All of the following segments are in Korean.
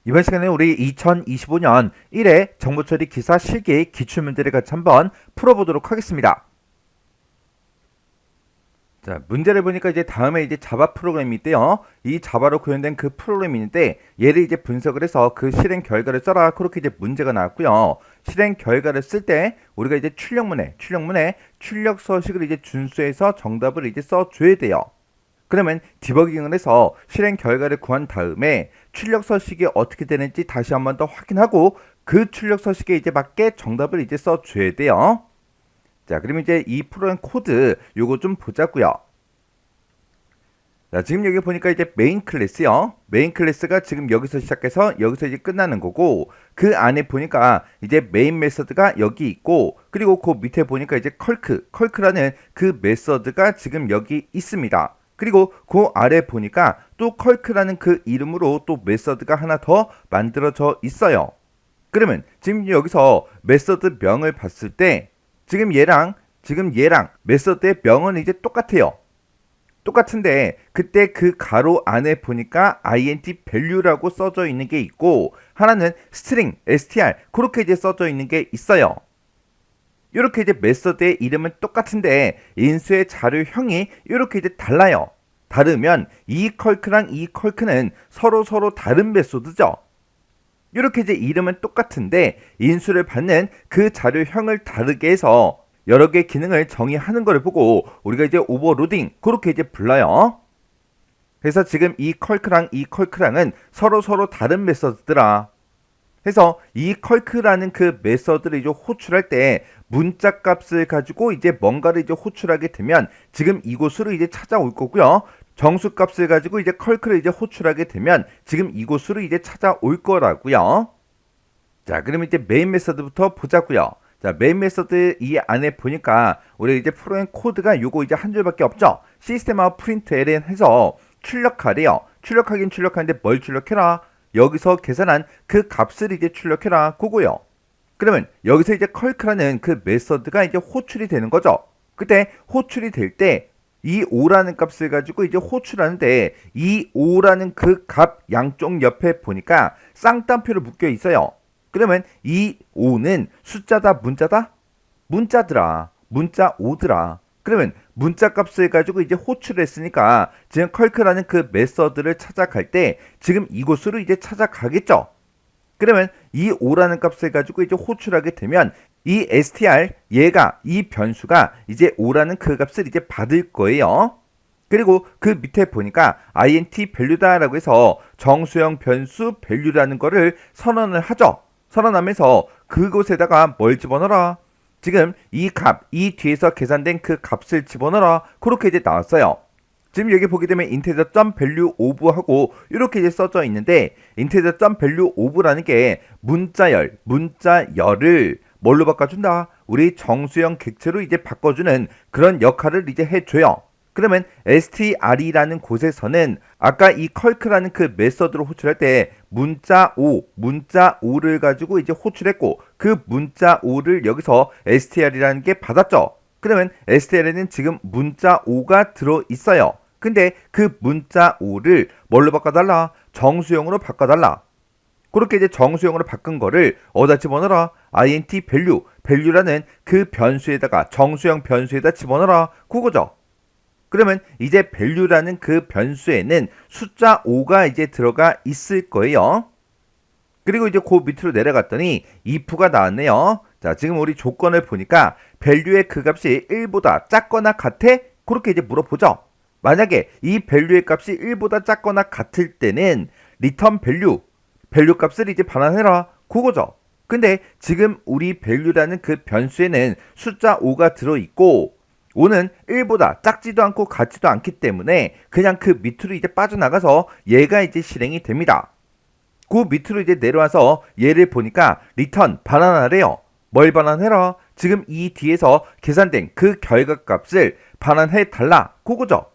이번 시간에 우리 2025년 1회 정보처리 기사 실기 기출문제를 같이 한번 풀어보도록 하겠습니다. 자, 문제를 보니까 이제 다음에 이제 자바 프로그램이 있대요. 이 자바로 구현된 그 프로그램이 있는데 얘를 이제 분석을 해서 그 실행 결과를 써라. 그렇게 이제 문제가 나왔고요. 실행 결과를 쓸 때 우리가 이제 출력문에 출력 서식을 이제 준수해서 정답을 이제 써줘야 돼요. 그러면 디버깅을 해서 실행 결과를 구한 다음에 출력 서식이 어떻게 되는지 다시 한번 더 확인하고 그 출력 서식에 이제 맞게 정답을 이제 써줘야 돼요. 자, 그러면 이제 이 프로그램 코드 요거 좀 보자고요. 자, 지금 여기 보니까 이제 메인 클래스요. 메인 클래스가 지금 여기서 시작해서 여기서 이제 끝나는 거고, 그 안에 보니까 이제 메인 메서드가 여기 있고, 그리고 그 밑에 보니까 이제 컬크라는 그 메서드가 지금 여기 있습니다. 그리고 그 아래 보니까 또 컬크라는 그 이름으로 또 메서드가 하나 더 만들어져 있어요. 그러면 지금 여기서 메서드 명을 봤을 때 지금 얘랑 메서드의 명은 이제 똑같아요. 똑같은데 그때 그 가로 안에 보니까 int value라고 써져 있는 게 있고 하나는 string str 그렇게 이제 써져 있는 게 있어요. 이렇게 이제 메서드의 이름은 똑같은데 인수의 자료형이 이렇게 이제 달라요. 다르면 이 컬크랑 이 컬크는 서로 다른 메소드죠. 이렇게 이제 이름은 똑같은데 인수를 받는 그 자료형을 다르게 해서 여러 개의 기능을 정의하는 것을 보고 우리가 이제 오버로딩 그렇게 이제 불러요. 그래서 지금 이 컬크랑은 서로 다른 메서드더라. 해서 이 컬크라는 그 메서드를 이제 호출할 때 문자 값을 가지고 이제 뭔가를 이제 호출하게 되면 지금 이곳으로 이제 찾아올 거고요. 정수 값을 가지고 이제 컬크를 이제 호출하게 되면 지금 이곳으로 이제 찾아올 거라고요. 자, 그럼 이제 메인 메서드부터 보자고요. 자, 메인 메서드 이 안에 보니까 우리 이제 프로그램 코드가 요거 이제 한 줄밖에 없죠. 시스템 아웃 프린트 ln 해서 출력하래요. 출력하긴 출력하는데 뭘 출력해라? 여기서 계산한 그 값을 이제 출력해라. 그거요. 그러면 여기서 이제 컬크라는 그 메서드가 이제 호출이 되는 거죠. 그때 호출이 될 때 이 5라는 값을 가지고 이제 호출하는데 이 5라는 그 값 양쪽 옆에 보니까 쌍따옴표를 묶여 있어요. 그러면 이 5는 숫자다 문자다? 문자더라. 문자 5더라. 그러면 문자 값을 가지고 이제 호출을 했으니까 지금 컬크라는 그 메서드를 찾아갈 때 지금 이곳으로 이제 찾아가겠죠. 그러면 이 5라는 값을 가지고 이제 호출하게 되면 이 str 얘가 이 변수가 이제 5라는 그 값을 이제 받을 거예요. 그리고 그 밑에 보니까 int value다라고 해서 정수형 변수 value라는 거를 선언을 하죠. 선언하면서 그곳에다가 뭘 집어넣어라? 지금 이 값, 이 뒤에서 계산된 그 값을 집어넣어라. 그렇게 이제 나왔어요. 지금 여기 보게 되면 integer.value of 하고 이렇게 이제 써져 있는데 integer.value of라는 게 문자열을 뭘로 바꿔준다? 우리 정수형 객체로 이제 바꿔주는 그런 역할을 이제 해줘요. 그러면 str이라는 곳에서는 아까 이 컬크라는 그 메서드로 호출할 때 문자 5를 가지고 이제 호출했고 그 문자 5를 여기서 str이라는 게 받았죠. 그러면 str에는 지금 문자 5가 들어 있어요. 근데 그 문자 5를 뭘로 바꿔달라? 정수형으로 바꿔달라. 그렇게 이제 정수형으로 바꾼 거를 어디다 집어넣어라? int value라는 그 변수에다가 정수형 변수에다 집어넣어라. 그거죠. 그러면 이제 value라는 그 변수에는 숫자 5가 이제 들어가 있을 거예요. 그리고 이제 그 밑으로 내려갔더니 if가 나왔네요. 자, 지금 우리 조건을 보니까 value의 그 값이 1보다 작거나 같아? 그렇게 이제 물어보죠. 만약에 이 value의 값이 1보다 작거나 같을 때는 return value 값을 이제 반환해라. 그거죠. 근데 지금 우리 value라는 그 변수에는 숫자 5가 들어있고 5는 1보다 작지도 않고 같지도 않기 때문에 그냥 그 밑으로 이제 빠져나가서 얘가 이제 실행이 됩니다. 그 밑으로 이제 내려와서 얘를 보니까 return 반환하래요. 뭘 반환해라? 지금 이 뒤에서 계산된 그 결과값을 반환해 달라. 그거죠.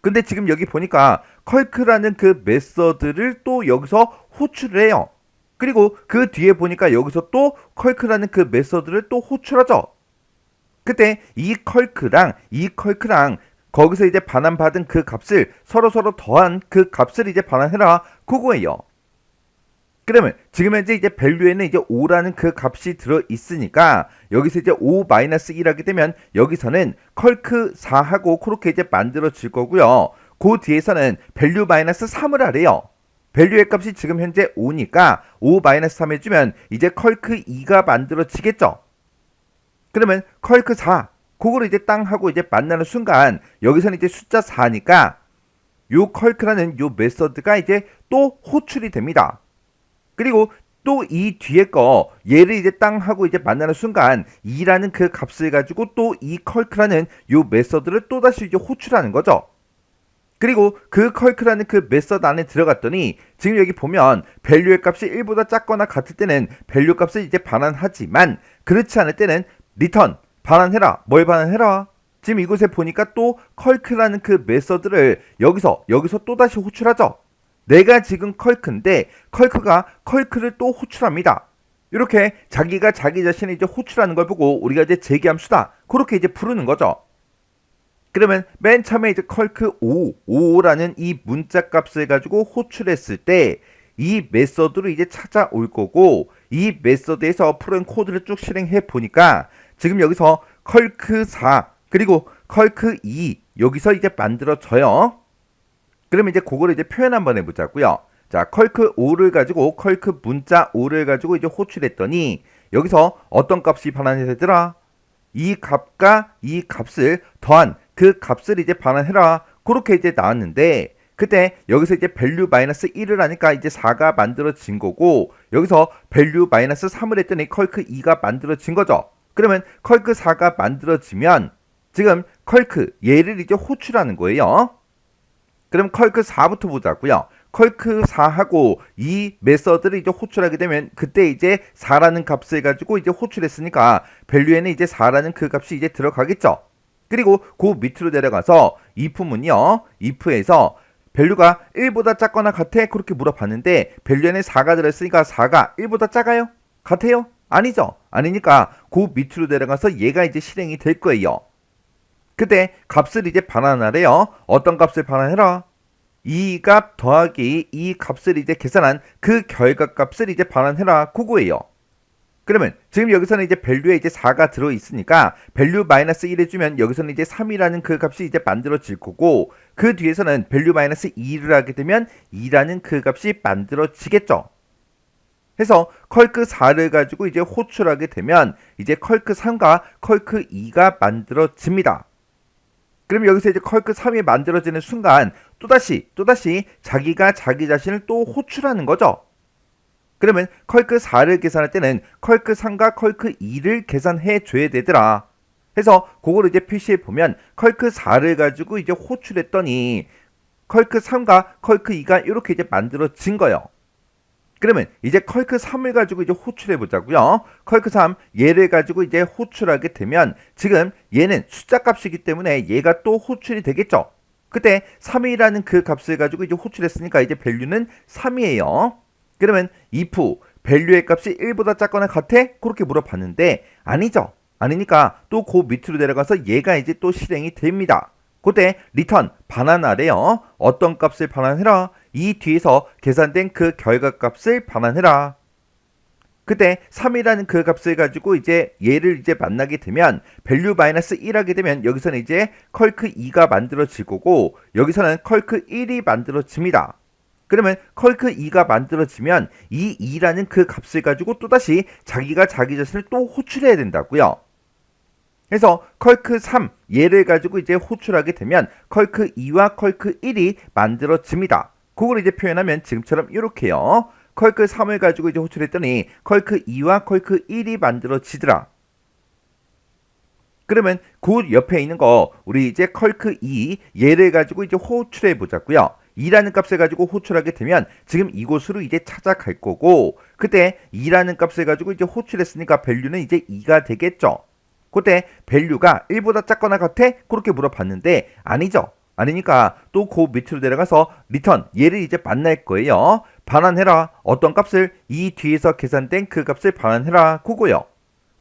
근데 지금 여기 보니까 컬크라는 그 메서드를 또 여기서 호출을 해요. 그리고 그 뒤에 보니까 여기서 또 컬크라는 그 메서드를 또 호출하죠. 그때 이 컬크랑 거기서 이제 반환받은 그 값을 서로 더한 그 값을 이제 반환해라. 그거예요. 그러면 지금 현재 이제 밸류에는 이제 5라는 그 값이 들어 있으니까 여기서 이제 5-1하게 되면 여기서는 컬크 4하고 그렇게 이제 만들어질 거고요. 그 뒤에서는 밸류 마이너스 3을 하래요. 밸류의 값이 지금 현재 5니까 5-3 해주면 이제 컬크 2가 만들어지겠죠. 그러면 컬크 4 그거를 이제 땅 하고 이제 만나는 순간 여기서는 이제 숫자 4니까 요 컬크라는 요 메서드가 이제 또 호출이 됩니다. 그리고 또 이 뒤에 거 얘를 이제 땅 하고 이제 만나는 순간 2라는 그 값을 가지고 또 이 컬크라는 요 메서드를 또 다시 이제 호출하는 거죠. 그리고 그 컬크라는 그 메서드 안에 들어갔더니 지금 여기 보면 밸류의 값이 1보다 작거나 같을 때는 밸류 값을 이제 반환하지만 그렇지 않을 때는 리턴 반환해라. 뭘 반환해라? 지금 이곳에 보니까 또 컬크라는 그 메서드를 여기서 또 다시 호출하죠. 내가 지금 컬크인데 컬크가 컬크를 또 호출합니다. 이렇게 자기가 자기 자신을 이제 호출하는 걸 보고 우리가 이제 재기함수다. 그렇게 이제 부르는 거죠. 그러면 맨 처음에 이제 컬크 5라는 이 문자 값을 가지고 호출했을 때 이 메서드로 이제 찾아올 거고 이 메서드에서 푸른 코드를 쭉 실행해 보니까 지금 여기서 컬크 4 그리고 컬크 2 여기서 이제 만들어져요. 그러면 이제 그거를 이제 표현 한번 해보자고요. 자, 컬크 5를 가지고 컬크 문자 5를 가지고 이제 호출했더니 여기서 어떤 값이 반환이 되더라? 이 값과 이 값을 더한 그 값을 이제 반환해라. 그렇게 이제 나왔는데 그때 여기서 이제 밸류 마이너스 1을 하니까 이제 4가 만들어진 거고 여기서 밸류 마이너스 3을 했더니 컬크 2가 만들어진 거죠. 그러면 컬크 4가 만들어지면 지금 컬크 얘를 이제 호출하는 거예요. 그럼 컬크 4부터 보자고요. 컬크 4하고 이 메서드를 이제 호출하게 되면 그때 이제 4라는 값을 가지고 이제 호출했으니까 밸류에는 이제 4라는 그 값이 이제 들어가겠죠. 그리고 그 밑으로 내려가서 if문요. if에서 밸류가 1보다 작거나 같아? 그렇게 물어봤는데 밸류에는 4가 들어있으니까 4가 1보다 작아요? 같아요? 아니죠. 아니니까 그 밑으로 내려가서 얘가 이제 실행이 될 거예요. 그때 값을 이제 반환하래요. 어떤 값을 반환해라? 이 값 더하기 이 값을 이제 계산한 그 결과값을 이제 반환해라. 그거예요. 그러면 지금 여기서는 이제 밸류에 이제 4가 들어있으니까 밸류 마이너스 1 해주면 여기서는 이제 3이라는 그 값이 이제 만들어질 거고 그 뒤에서는 밸류 마이너스 2를 하게 되면 2라는 그 값이 만들어지겠죠. 해서 컬크 4를 가지고 이제 호출하게 되면 이제 컬크 3과 컬크 2가 만들어집니다. 그럼 여기서 이제 컬크 3이 만들어지는 순간 또다시 자기가 자기 자신을 또 호출하는 거죠. 그러면 컬크 4를 계산할 때는 컬크 3과 컬크 2를 계산해 줘야 되더라. 해서 그거를 이제 표시해 보면 컬크 4를 가지고 이제 호출했더니 컬크 3과 컬크 2가 이렇게 이제 만들어진 거예요. 그러면 이제 컬크 3을 가지고 이제 호출해 보자고요. 컬크 3 얘를 가지고 이제 호출하게 되면 지금 얘는 숫자 값이기 때문에 얘가 또 호출이 되겠죠. 그때 3이라는 그 값을 가지고 이제 호출했으니까 이제 밸류는 3이에요. 그러면 if 밸류의 값이 1보다 작거나 같아? 그렇게 물어봤는데 아니죠. 아니니까 또 그 밑으로 내려가서 얘가 이제 또 실행이 됩니다. 그때 리턴 반환하래요. 어떤 값을 반환해라? 이 뒤에서 계산된 그 결과값을 반환해라. 그때 3이라는 그 값을 가지고 이제 얘를 이제 만나게 되면 밸류 마이너스 1 하게 되면 여기서는 이제 컬크 2가 만들어질 거고 여기서는 컬크 1이 만들어집니다. 그러면 컬크 2가 만들어지면 이 2라는 그 값을 가지고 또다시 자기가 자기 자신을 또 호출해야 된다고요. 그래서 컬크 3 얘를 가지고 이제 호출하게 되면 컬크 2와 컬크 1이 만들어집니다. 그걸 이제 표현하면 지금처럼 이렇게요. 컬크 3을 가지고 이제 호출했더니 컬크 2와 컬크 1이 만들어지더라. 그러면 그 옆에 있는 거 우리 이제 컬크 2 얘를 가지고 이제 호출해 보자고요. 2라는 값을 가지고 호출하게 되면 지금 이곳으로 이제 찾아갈 거고 그때 2라는 값을 가지고 이제 호출했으니까 밸류는 이제 2가 되겠죠. 그때 밸류가 1보다 작거나 같아? 그렇게 물어봤는데 아니죠. 아니니까 또 그 밑으로 내려가서 리턴 얘를 이제 만날 거예요. 반환해라. 어떤 값을? 이 뒤에서 계산된 그 값을 반환해라. 그거요.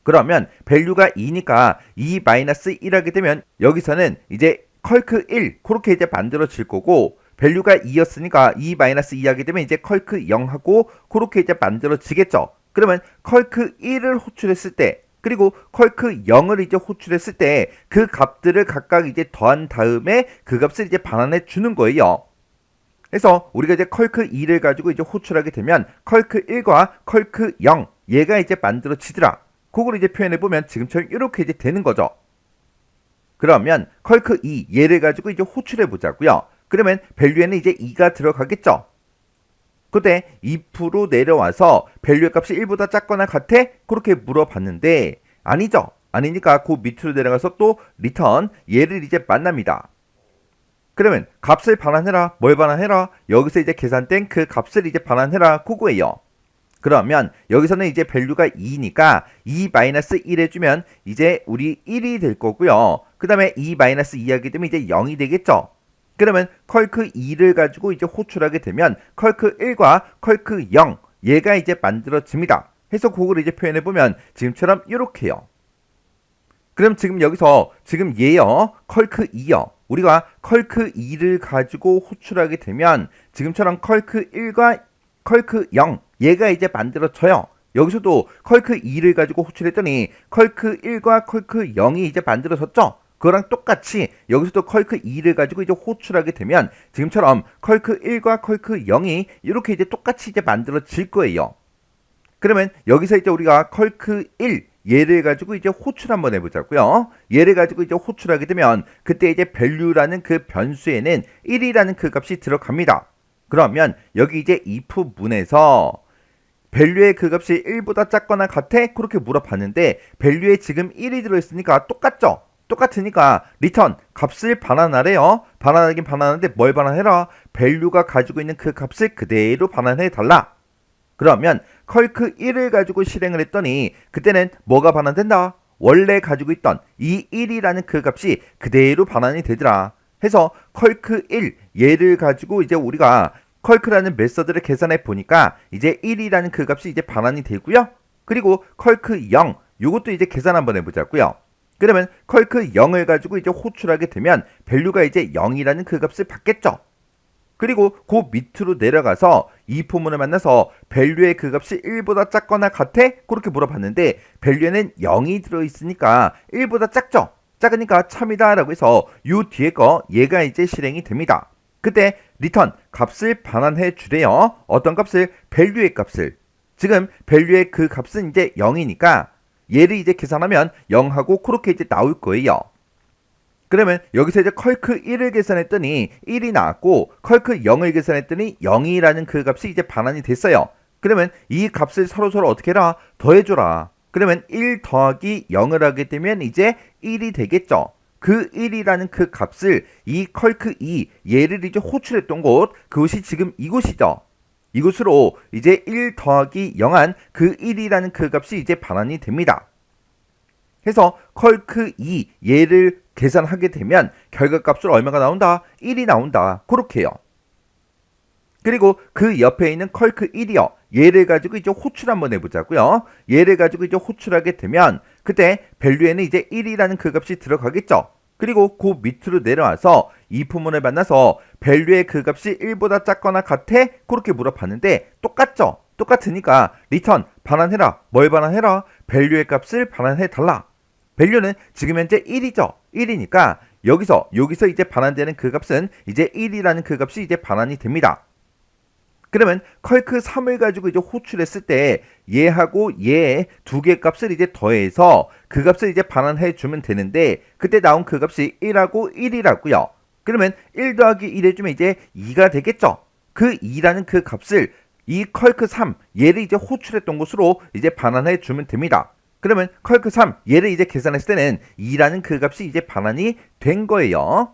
그러면 밸류가 2니까 2-1 하게 되면 여기서는 이제 컬크 1 그렇게 이제 만들어질 거고 밸류가 2였으니까 2-2 하게 되면 이제 컬크 0하고 그렇게 이제 만들어지겠죠. 그러면 컬크 1을 호출했을 때 그리고 컬크 0을 이제 호출했을 때 그 값들을 각각 이제 더한 다음에 그 값을 이제 반환해 주는 거예요. 그래서 우리가 이제 컬크 2를 가지고 이제 호출하게 되면 컬크 1과 컬크 0 얘가 이제 만들어지더라. 그걸 이제 표현해 보면 지금처럼 이렇게 이제 되는 거죠. 그러면 컬크 2 얘를 가지고 이제 호출해 보자고요. 그러면 밸류에는 이제 2가 들어가겠죠. 그때 if로 내려와서 밸류의 값이 1보다 작거나 같아? 그렇게 물어봤는데 아니죠. 아니니까 그 밑으로 내려가서 또 리턴 얘를 이제 만납니다. 그러면 값을 반환해라. 뭘 반환해라? 여기서 이제 계산된 그 값을 이제 반환해라. 그거예요. 그러면 여기서는 이제 밸류가 2니까 2-1 해주면 이제 우리 1이 될 거고요. 그 다음에 2-2 하게 되면 이제 0이 되겠죠. 그러면 컬크 2를 가지고 이제 호출하게 되면 컬크 1과 컬크 0 얘가 이제 만들어집니다. 해서 그걸 이제 표현해보면 지금처럼 이렇게요. 그럼 지금 여기서 지금 얘요 컬크 2요. 우리가 컬크 2를 가지고 호출하게 되면 지금처럼 컬크 1과 컬크 0 얘가 이제 만들어져요. 여기서도 컬크 2를 가지고 호출했더니 컬크 1과 컬크 0이 이제 만들어졌죠. 그거랑 똑같이 여기서도 컬크 2를 가지고 이제 호출하게 되면 지금처럼 컬크 1과 컬크 0이 이렇게 이제 똑같이 이제 만들어질 거예요. 그러면 여기서 이제 우리가 컬크 1 얘를 가지고 이제 호출 한번 해보자고요. 얘를 가지고 이제 호출하게 되면 그때 이제 value라는 그 변수에는 1이라는 그 값이 들어갑니다. 그러면 여기 이제 if 문에서 value의 그 값이 1보다 작거나 같아? 그렇게 물어봤는데 value에 지금 1이 들어있으니까 똑같죠? 똑같으니까 return 값을 반환하래요. 반환하긴 반환하는데 뭘 반환해라? value가 가지고 있는 그 값을 그대로 반환해 달라. 그러면 컬크 1을 가지고 실행을 했더니 그때는 뭐가 반환된다? 원래 가지고 있던 이 1이라는 그 값이 그대로 반환이 되더라. 해서 컬크 1 얘를 가지고 이제 우리가 컬크라는 메서드를 계산해 보니까 이제 1이라는 그 값이 이제 반환이 되고요. 그리고 컬크 0 요것도 이제 계산 한번 해보자고요. 그러면 컬크 0을 가지고 이제 호출하게 되면 밸류가 이제 0이라는 그 값을 받겠죠. 그리고 그 밑으로 내려가서 이 포문을 만나서 밸류의 그 값이 1보다 작거나 같아? 그렇게 물어봤는데 밸류에는 0이 들어있으니까 1보다 작죠? 작으니까 참이다 라고 해서 요 뒤에 거 얘가 이제 실행이 됩니다. 그때 리턴 값을 반환해 주래요. 어떤 값을? 밸류의 값을. 지금 밸류의 그 값은 이제 0이니까 얘를 이제 계산하면 0하고 그렇게 이제 나올 거예요. 그러면 여기서 이제 컬크 1을 계산했더니 1이 나왔고 컬크 0을 계산했더니 0이라는 그 값이 이제 반환이 됐어요. 그러면 이 값을 서로서로 어떻게 해라? 더해줘라. 그러면 1 더하기 0을 하게 되면 이제 1이 되겠죠. 그 1이라는 그 값을 이 컬크 2 얘를 이제 호출했던 곳 그곳이 지금 이곳이죠. 이곳으로 이제 1 더하기 0한 그 1이라는 그 값이 이제 반환이 됩니다. 해서 컬크 2 얘를 계산하게 되면 결과값으로 얼마가 나온다? 1이 나온다. 그렇게요. 그리고 그 옆에 있는 컬크 1이요. 얘를 가지고 이제 호출 한번 해보자고요. 얘를 가지고 이제 호출하게 되면 그때 밸류에는 이제 1이라는 그 값이 들어가겠죠. 그리고 그 밑으로 내려와서 이 부문을 만나서 밸류의 그 값이 1보다 작거나 같아? 그렇게 물어봤는데 똑같죠? 똑같으니까 리턴 반환해라. 뭘 반환해라? 밸류의 값을 반환해 달라. 밸류는 지금 현재 1이죠. 1이니까 여기서 이제 반환되는 그 값은 이제 1이라는 그 값이 이제 반환이 됩니다. 그러면 컬크 3을 가지고 이제 호출했을 때 얘하고 얘 두 개 값을 이제 더해서 그 값을 이제 반환해 주면 되는데 그때 나온 그 값이 1하고 1이라고요. 그러면 1 더하기 1 해주면 이제 2가 되겠죠. 그 2라는 그 값을 이 컬크 3 얘를 이제 호출했던 곳으로 이제 반환해 주면 됩니다. 그러면 컬크 3 얘를 이제 계산했을 때는 2라는 그 값이 이제 반환이 된 거예요.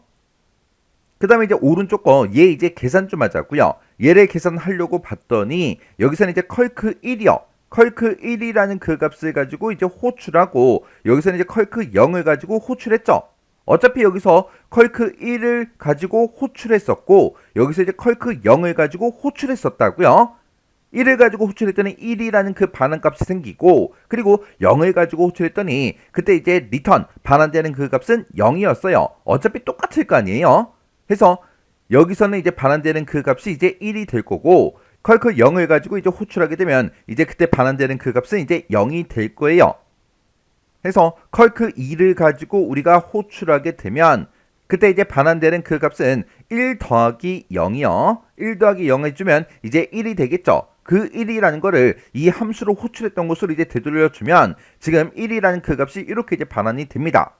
그 다음에 이제 오른쪽 거 얘 이제 계산 좀 하자고요. 얘를 계산하려고 봤더니 여기서는 이제 컬크 1이요. 컬크 1이라는 그 값을 가지고 이제 호출하고 여기서는 이제 컬크 0을 가지고 호출했죠. 어차피 여기서 컬크 1을 가지고 호출했었고 여기서 이제 컬크 0을 가지고 호출했었다고요. 1을 가지고 호출했더니 1이라는 그 반환값이 생기고 그리고 0을 가지고 호출했더니 그때 이제 리턴 반환되는 그 값은 0이었어요. 어차피 똑같을 거 아니에요. 해서 여기서는 이제 반환되는 그 값이 이제 1이 될 거고 컬크 0을 가지고 이제 호출하게 되면 이제 그때 반환되는 그 값은 이제 0이 될 거예요. 해서 컬크 2를 가지고 우리가 호출하게 되면 그때 이제 반환되는 그 값은 1 더하기 0이요. 1 더하기 0 해주면 이제 1이 되겠죠. 그 1이라는 거를 이 함수로 호출했던 것으로 이제 되돌려주면 지금 1이라는 그 값이 이렇게 이제 반환이 됩니다.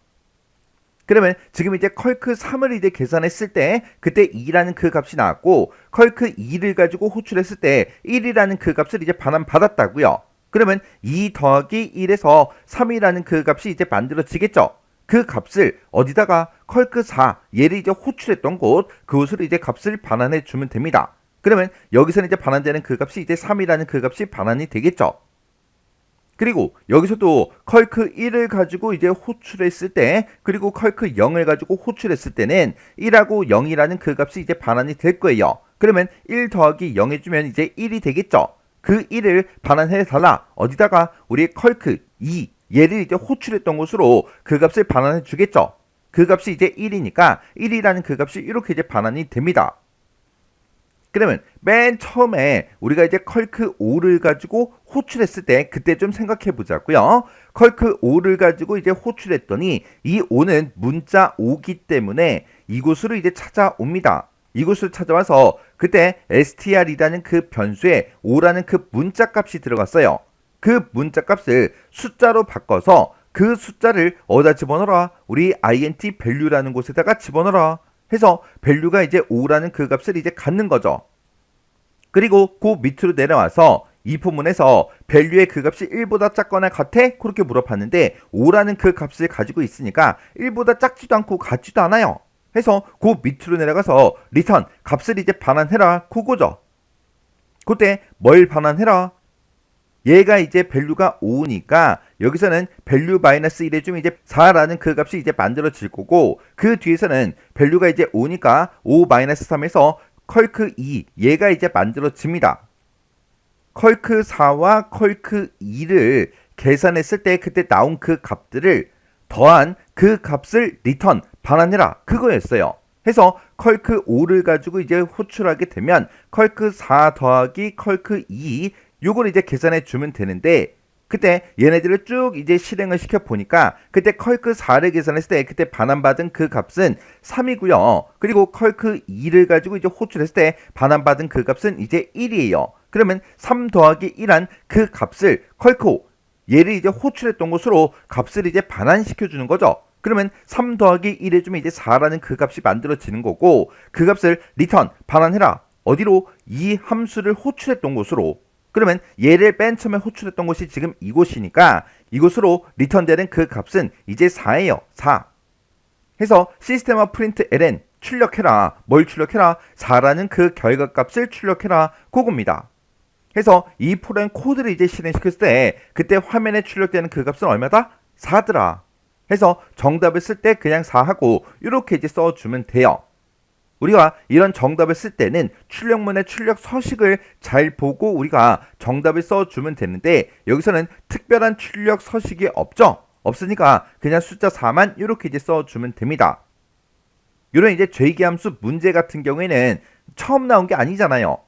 그러면 지금 이제 컬크 3을 이제 계산했을 때 그때 2라는 그 값이 나왔고 컬크 2를 가지고 호출했을 때 1이라는 그 값을 이제 반환 받았다고요. 그러면 2 더하기 1에서 3이라는 그 값이 이제 만들어지겠죠. 그 값을 어디다가 컬크 4 얘를 이제 호출했던 곳 그곳으로 이제 값을 반환해 주면 됩니다. 그러면 여기서는 이제 반환되는 그 값이 이제 3이라는 그 값이 반환이 되겠죠. 그리고 여기서도 컬크 1을 가지고 이제 호출했을 때 그리고 컬크 0을 가지고 호출했을 때는 1하고 0이라는 그 값이 이제 반환이 될 거예요. 그러면 1 더하기 0 해주면 이제 1이 되겠죠. 그 1을 반환해 달라. 어디다가 우리 컬크 2 얘를 이제 호출했던 곳으로 그 값을 반환해 주겠죠. 그 값이 이제 1이니까 1이라는 그 값이 이렇게 이제 반환이 됩니다. 그러면 맨 처음에 우리가 이제 컬크 5를 가지고 호출했을 때 그때 좀 생각해 보자고요. 컬크 5를 가지고 이제 호출했더니 이 5는 문자 5기 때문에 이곳으로 이제 찾아옵니다. 이곳을 찾아와서 그때 str이라는 그 변수에 5라는 그 문자 값이 들어갔어요. 그 문자 값을 숫자로 바꿔서 그 숫자를 어디다 집어넣어라? 우리 int value라는 곳에다가 집어넣어라. 해서 value가 이제 5라는 그 값을 이제 갖는 거죠. 그리고 그 밑으로 내려와서 이 포문에서 value의 그 값이 1보다 작거나 같아? 그렇게 물어봤는데 5라는 그 값을 가지고 있으니까 1보다 작지도 않고 같지도 않아요. 해서 그 밑으로 내려가서 return 값을 이제 반환해라. 그거죠. 그때 뭘 반환해라? 얘가 이제 value가 5니까 여기서는 value 마이너스 1 해주면 이제 4라는 그 값이 이제 만들어질 거고 그 뒤에서는 value가 이제 5니까 5 마이너스 3에서 컬크 2 얘가 이제 만들어집니다. 컬크 4와 컬크 2를 계산했을 때 그때 나온 그 값들을 더한 그 값을 return 반환해라 그거였어요. 해서 컬크 5를 가지고 이제 호출하게 되면 컬크 4 더하기 컬크 2 요걸 이제 계산해 주면 되는데 그때 얘네들을 쭉 이제 실행을 시켜 보니까 그때 컬크 4를 계산했을 때 그때 반환받은 그 값은 3이고요. 그리고 컬크 2를 가지고 이제 호출했을 때 반환받은 그 값은 이제 1이에요. 그러면 3 더하기 1한 그 값을 컬크 5 얘를 이제 호출했던 것으로 값을 이제 반환시켜 주는 거죠. 그러면 3 더하기 1 해주면 이제 4라는 그 값이 만들어지는 거고 그 값을 return 반환해라. 어디로? 이 함수를 호출했던 곳으로. 그러면 얘를 맨 처음에 호출했던 곳이 지금 이곳이니까 이곳으로 리턴되는 그 값은 이제 4예요. 4. 해서 시스템화 프린트 ln 출력해라. 뭘 출력해라? 4라는 그 결과값을 출력해라. 그겁니다. 해서 이 프로그램 코드를 이제 실행시켰을 때 그때 화면에 출력되는 그 값은 얼마다? 4더라. 해서 정답을 쓸 때 그냥 4하고 이렇게 이제 써주면 돼요. 우리가 이런 정답을 쓸 때는 출력문의 출력 서식을 잘 보고 우리가 정답을 써주면 되는데 여기서는 특별한 출력 서식이 없죠. 없으니까 그냥 숫자 4만 이렇게 이제 써주면 됩니다. 이런 이제 죄기함수 문제 같은 경우에는 처음 나온 게 아니잖아요.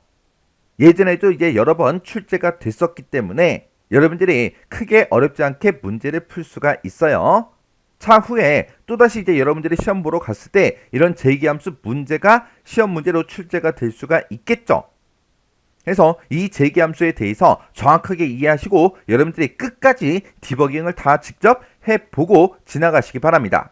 예전에도 이제 여러 번 출제가 됐었기 때문에 여러분들이 크게 어렵지 않게 문제를 풀 수가 있어요. 차후에 또다시 이제 여러분들이 시험 보러 갔을 때 이런 재기함수 문제가 시험 문제로 출제가 될 수가 있겠죠. 그래서 이 재기함수에 대해서 정확하게 이해하시고 여러분들이 끝까지 디버깅을 다 직접 해보고 지나가시기 바랍니다.